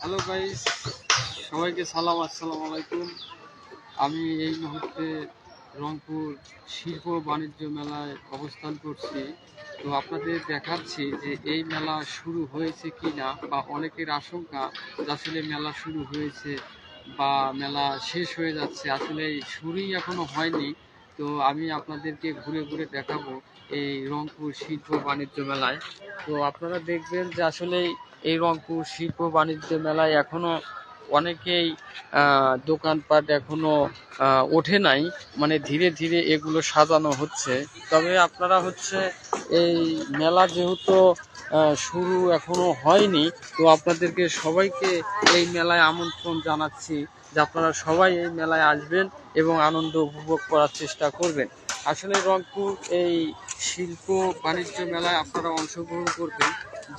Hello guys, সবাইকে সালাম, আসসালামু আলাইকুম। আমি এই মুহূর্তে রংপুর শিল্প বাণিজ্য মেলায় অবস্থান করছি। তো আপনাদের দেখাচ্ছি যে এই মেলা শুরু হয়েছে কি না, বা অনেকের আশঙ্কা যে আসলে মেলা শুরু হয়েছে বা মেলা শেষ হয়ে যাচ্ছে, আসলে শুরুই এখনো হয়নি। তো আমি আপনাদেরকে ঘুরে ঘুরে দেখাবো এই রংপুর শিল্প বাণিজ্য মেলায়। তো আপনারা দেখবেন যে আসলে এই রংপুর শিল্প বাণিজ্য মেলায় এখনো অনেকেই দোকানপাট এখনো ওঠে নাই, মানে ধীরে ধীরে এগুলো সাজানো হচ্ছে। তবে আপনারা হচ্ছে এই মেলা যেহেতু শুরু এখনো হয়নি, তো আপনাদেরকে সবাইকে এই মেলায় আমন্ত্রণ জানাচ্ছি যে আপনারা সবাই এই মেলায় আসবেন এবং আনন্দ উপভোগ করার চেষ্টা করবেন। আসলে রংপুর এই শিল্প বাণিজ্য মেলায় আপনারা অংশগ্রহণ করবেন,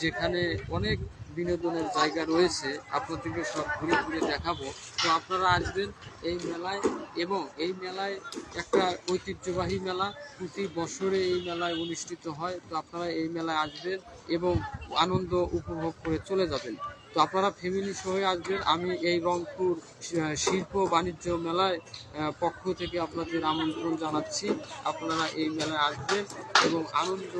যেখানে অনেক বিনোদনের জায়গা রয়েছে, আপনাদেরকে সব ঘুরে ঘুরে দেখাবো। তো আপনারা আসবেন এই মেলায়, এবং এই মেলায় একটা ঐতিহ্যবাহী মেলা, প্রতি বছরে এই মেলায় অনুষ্ঠিত হয়। তো আপনারা এই মেলায় আসবেন এবং আনন্দ উপভোগ করে চলে যাবেন। তো আপনারা ফ্যামিলি সহ আসবেন। আমি এই রংপুর শিল্প বাণিজ্য মেলায় পক্ষ থেকে আপনাদের আমন্ত্রণ জানাচ্ছি। আপনারা এই মেলায় আসবেন এবং আনন্দ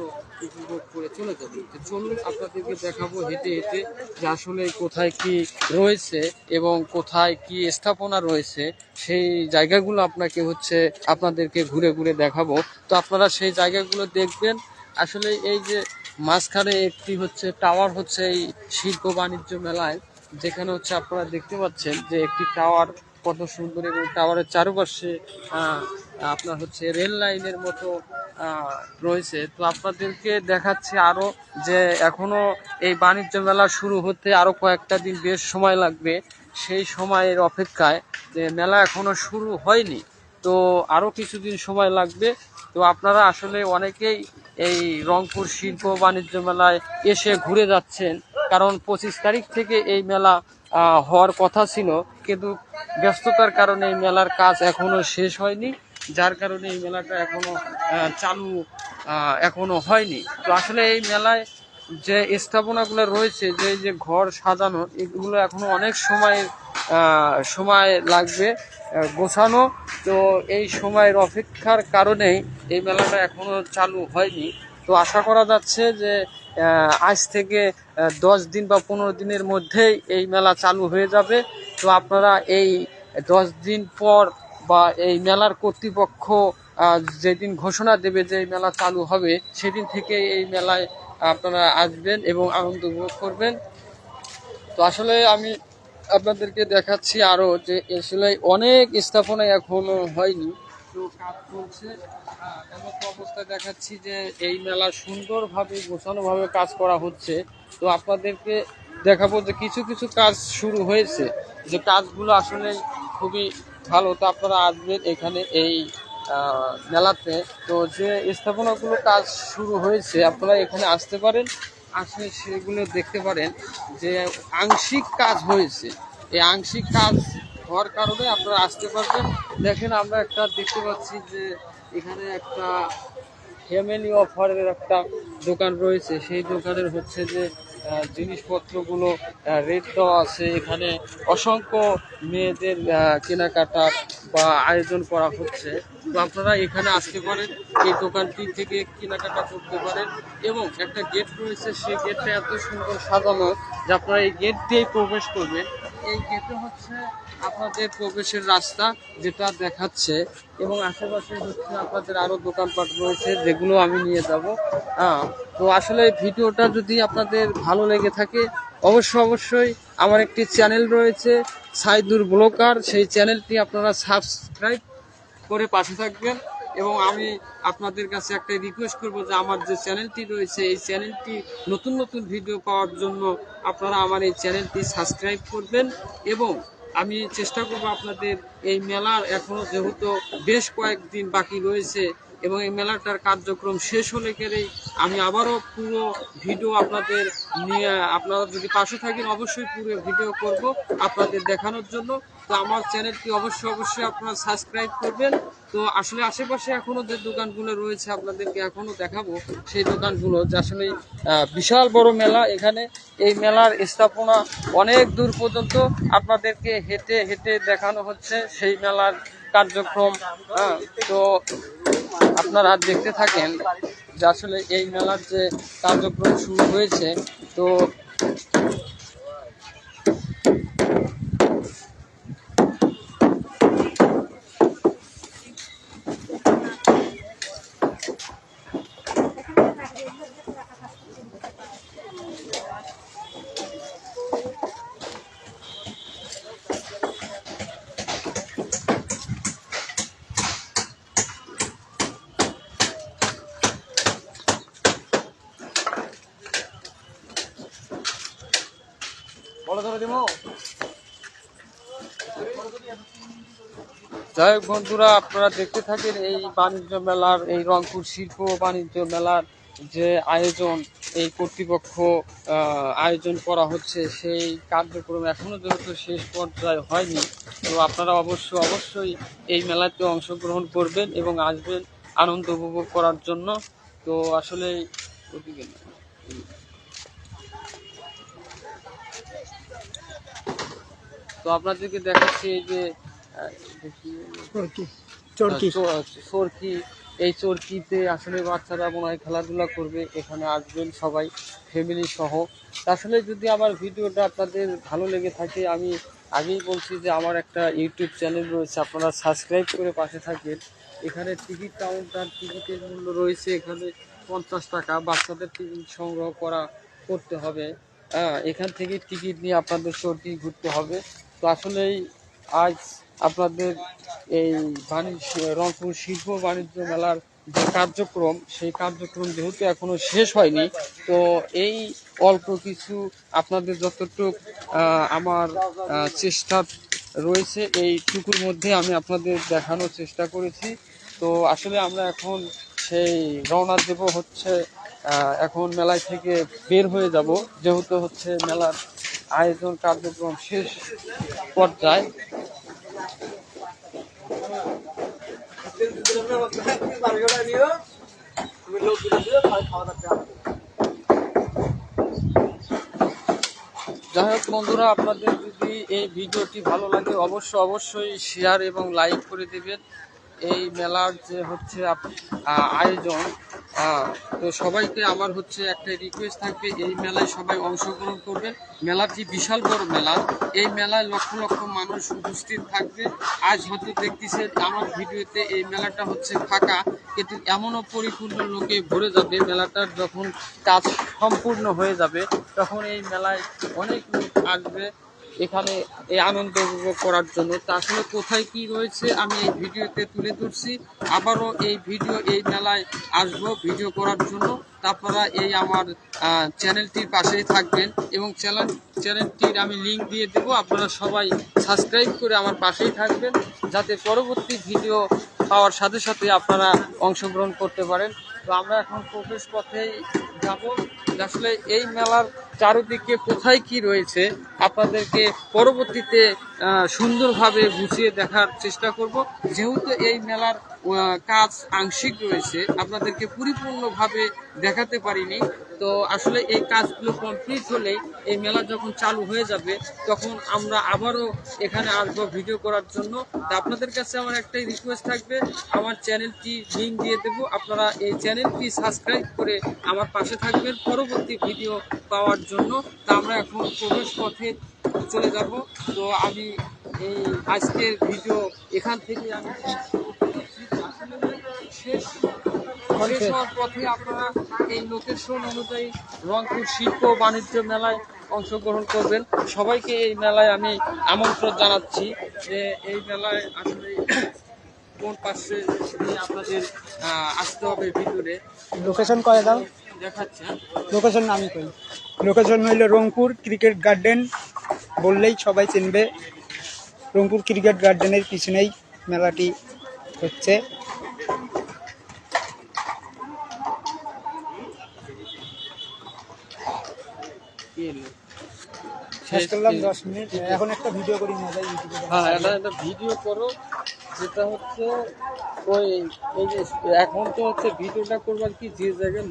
উপভোগ করে চলে যাবেন। তো চলুন আপনাদেরকে দেখাবো হেঁটে হেঁটে যে আসলে কোথায় কি রয়েছে এবং কোথায় কি স্থাপনা রয়েছে, সেই জায়গাগুলো আপনাদেরকে ঘুরে ঘুরে দেখাবো। তো আপনারা সেই জায়গাগুলো দেখবেন। আসলে এই যে মাঝখানে একটি টাওয়ার এই শিল্প বাণিজ্য মেলায়, যেখানে আপনারা দেখতে পাচ্ছেন যে একটি টাওয়ার কত সুন্দর, এবং টাওয়ারের চারপাশে আপনার রেল লাইনের মতো রয়েছে। তো আপনাদেরকে দেখাচ্ছি আরো যে এখনো এই বাণিজ্য মেলা শুরু হতে আরো কয়েকটা দিন বেশ সময় লাগবে। সেই সময়ের অপেক্ষায়, যে মেলা এখনো শুরু হয়নি, তো আরো কিছুদিন সময় লাগবে। তো আপনারা আসলে অনেকেই এই রংপুর শিল্প বাণিজ্য মেলায় এসে ঘুরে যাচ্ছেন, কারণ 25 তারিখ থেকে এই মেলা হওয়ার কথা ছিল, কিন্তু ব্যস্ততার কারণে এই মেলার কাজ এখনো শেষ হয়নি, যার কারণে এই মেলাটা চালু এখনো হয়নি। তো আসলে এই মেলায় যে স্থাপনাগুলো রয়েছে, যে ঘর সাজানো, এগুলো এখনো অনেক সময় লাগবে গোছানো। তো এই সময়ের অপেক্ষার কারণেই এই মেলাটা এখনো চালু হয়নি। তো আশা করা যাচ্ছে যে আজ থেকে 10 দিন বা 15 দিনের মধ্যেই এই মেলা চালু হয়ে যাবে। তো আপনারা এই 10 দিন পর, বা এই মেলার কর্তৃপক্ষ যেদিন ঘোষণা দেবে যে এই মেলা চালু হবে, সেদিন থেকে এই মেলায় আপনারা আসবেন এবং আনন্দ উপভোগ করবেন। তো আসলে আমি আপনাদেরকে দেখাচ্ছি আরো যে আসলে অনেক স্থাপনা এখনো হয়নি, তো কাজ চলছে। এমন অবস্থায় দেখাচ্ছি যে এই মেলা সুন্দরভাবে গোছানোভাবে কাজ করা হচ্ছে। তো আপনাদেরকে দেখাবো যে কিছু কিছু কাজ শুরু হয়েছে, যে কাজগুলো আসলে খুবই ভালো। তো আপনারা আসবেন এখানে এই মেলাতে। তো যে স্থাপনাগুলো কাজ শুরু হয়েছে, আপনারা এখানে আসতে পারেন, আসলে সেগুলো দেখতে পারেন যে আংশিক কাজ হয়েছে। এই আংশিক কাজ হওয়ার কারণে আপনারা আসতে পারবেন। দেখেন, আমরা একটা দেখতে পাচ্ছি যে এখানে একটা ফ্যামিলি অফারের একটা দোকান রয়েছে। সেই দোকানের যে জিনিসপত্রগুলো রেট দেওয়া আছে। এখানে অসংখ্য মেয়েদের কেনাকাটা বা আয়োজন করা হচ্ছে। তো আপনারা এখানে আসতে পারেন, এই দোকানটি থেকে কেনাকাটা করতে পারেন। এবং একটা গেট রয়েছে, সেই গেটটা এত সুন্দর সাজানো যে আপনারা এই গেট দিয়েই প্রবেশ করবেন। এই গেটে আপনাদের প্রবেশের রাস্তা, যেটা দেখাচ্ছে, এবং আশেপাশে আপনাদের আরো দোকানপাট রয়েছে, যেগুলো আমি নিয়ে যাব। তো আসলে ভিডিওটা যদি আপনাদের ভালো লেগে থাকে, অবশ্যই আমার একটি চ্যানেল রয়েছে সাইদুর ব্লগার, সেই চ্যানেলটি আপনারা সাবস্ক্রাইব করে পাশে থাকবেন। এবং আমি আপনাদের কাছে একটা রিকোয়েস্ট করব যে আমার যে চ্যানেলটি রয়েছে, এই চ্যানেলটি নতুন নতুন ভিডিও পাওয়ার জন্য আপনারা আমার এই চ্যানেলটি সাবস্ক্রাইব করবেন। এবং আমি চেষ্টা করব আপনাদের এই মেলার এখনো যেহেতু বেশ কয়েকদিন বাকি রয়েছে, এবং এই মেলাটার কার্যক্রম শেষ হলে কেড়েই আমি আবারও পুরো ভিডিও আপনাদের নিয়ে, আপনারা যদি পাশে থাকেন অবশ্যই পুরো ভিডিও করব আপনাদের দেখানোর জন্য। তো আমার চ্যানেলটি অবশ্যই আপনারা সাবস্ক্রাইব করবেন। তো আসলে আশেপাশে এখনো যে দোকানগুলো রয়েছে আপনাদেরকে এখনো দেখাবো, সেই দোকানগুলো যে আসলে বিশাল বড় মেলা। এখানে এই মেলার স্থাপনা অনেক দূর পর্যন্ত আপনাদেরকে হেঁটে হেঁটে দেখানো হচ্ছে সেই মেলার কার্যক্রম। তো আপনারা দেখতে থাকেন যে আসলে এই মেলার যে কার্যক্রম শুরু হয়েছে। তো যাই হোক বন্ধুরা, আপনারা দেখতে থাকেন এই বাণিজ্য মেলার, এই রংপুর শিল্প বাণিজ্য মেলার যে আয়োজন এই কর্তৃপক্ষ আয়োজন করা হচ্ছে, সেই কার্যক্রম এখনো যেহেতু শেষ পর্যায়ে হয়নি। তো আপনারা অবশ্যই এই মেলাতে অংশগ্রহণ করবেন এবং আসবেন আনন্দ উপভোগ করার জন্য। তো আসলে তো আপনাদেরকে দেখাচ্ছি এই যে চরকি, এই চরকিতে আসলে বাচ্চারা মনে হয় খেলাধুলা করবে। এখানে আসবেন সবাই ফ্যামিলি সহ। আসলে যদি আমার ভিডিওটা আপনাদের ভালো লেগে থাকে, আমি আগেই বলছি যে আমার একটা ইউটিউব চ্যানেল রয়েছে, আপনারা সাবস্ক্রাইব করে পাশে থাকেন। এখানে টিকিট কাউন্টার, টিকিটের মূল্য রয়েছে এখানে 50 টাকা। বাচ্চাদের টিকিট সংগ্রহ করতে হবে। এখান থেকে টিকিট নিয়ে আপনাদের চরকি ঘুরতে হবে। তো আসলেই আজ আপনাদের এই রংপুর শিল্প বাণিজ্য মেলার যে কার্যক্রম, সেই কার্যক্রম যেহেতু এখনো শেষ হয়নি, তো এই অল্প কিছু আপনাদের যতটুকু আমার চেষ্টা রয়েছে এইটুকুর মধ্যে আমি আপনাদের দেখানোর চেষ্টা করেছি। তো আসলে আমরা এখন সেই রওনা দেব হচ্ছে, এখন মেলায় থেকে বের হয়ে যাব, যেহেতু হচ্ছে মেলার আয়োজন কার্যক্রম শেষ পর্যায়ে। যাই হোক বন্ধুরা, আপনাদের যদি এই ভিডিওটি ভালো লাগে অবশ্যই শেয়ার এবং লাইক করে দেবেন। এই মেলার যে হচ্ছে আয়োজন, তো সবাইকে আমার হচ্ছে একটা রিকোয়েস্ট থাকবে, এই মেলায় সবাই অংশগ্রহণ করবেন। মেলাটি বিশাল বড় মেলা, এই মেলায় লক্ষ লক্ষ মানুষ উপস্থিত থাকবে। আজ হয়তো দেখতেছেন আমার ভিডিওতে এই মেলাটা হচ্ছে ফাঁকা, কিন্তু এমনও পরিপূর্ণ লোকে ভরে যাবে। মেলাটার যখন কাজ সম্পূর্ণ হয়ে যাবে তখন এই মেলায় অনেক লোক আসবে এখানে এই আনন্দ উপভোগ করার জন্য। তা আসলে কোথায় কি রয়েছে আমি এই ভিডিওতে তুলে ধরছি। আবারও এই মেলায় আসবো ভিডিও করার জন্য। আপনারা এই আমার চ্যানেলটির পাশেই থাকবেন এবং চ্যানেলটির আমি লিঙ্ক দিয়ে দেবো। আপনারা সবাই সাবস্ক্রাইব করে আমার পাশেই থাকবেন, যাতে পরবর্তী ভিডিও পাওয়ার সাথে সাথে আপনারা অংশগ্রহণ করতে পারেন। তো আমরা এখন প্রবেশ পথেই যাব। আসলে এই মেলার চারিদিকে কোথায় কি রয়েছে আপনাদেরকে পরবর্তীতে সুন্দরভাবে গুছিয়ে দেখার চেষ্টা করব। যেহেতু এই মেলার কাজ আংশিক রয়েছে, আপনাদেরকে পরিপূর্ণভাবে দেখাতে পারিনি। তো আসলে এই কাজগুলো কমপ্লিট হলেই এই মেলা যখন চালু হয়ে যাবে তখন আমরা আবারও এখানে আসবো ভিডিও করার জন্য। তা আপনাদের কাছে আমার একটাই রিকোয়েস্ট থাকবে, আমার চ্যানেলটি লিঙ্ক দিয়ে দেবো, আপনারা এই চ্যানেলটি সাবস্ক্রাইব করে আমার পাশে থাকবেন পরবর্তী ভিডিও পাওয়ার জন্য। তা আমরা এখন প্রবেশ পথে চলে যাব। তো আমি এই আজকের ভিডিও এখান থেকে আমি শেষ হওয়ার পথে আপনারা এই লোকেশন অনুযায়ী রংপুর শিল্প বাণিজ্য মেলায় অংশগ্রহণ করবেন। সবাইকে এই মেলায় আমি আমন্ত্রণ জানাচ্ছি যে এই মেলায় আসলে কোন পাশে আপনাদের আসতে হবে ভিতরে। লোকেশন করে দাও, দেখাচ্ছে লোকেশন আমি কই। লোকেশন হইল রংপুর ক্রিকেট গার্ডেন, বললেই সবাই চিনবে। রংপুর ক্রিকেট গার্ডেনের পিছনেই মেলাটি হচ্ছে। কি এলো শেষ করলাম 10 মিনিট, এখন একটা ভিডিও করি মজা ইউটিউবে। হ্যাঁ, একটা ভিডিও করো, যেটা হচ্ছে ওই এই যে এখন তো হচ্ছে ভিডিওটা করবার কি যে জায়গায়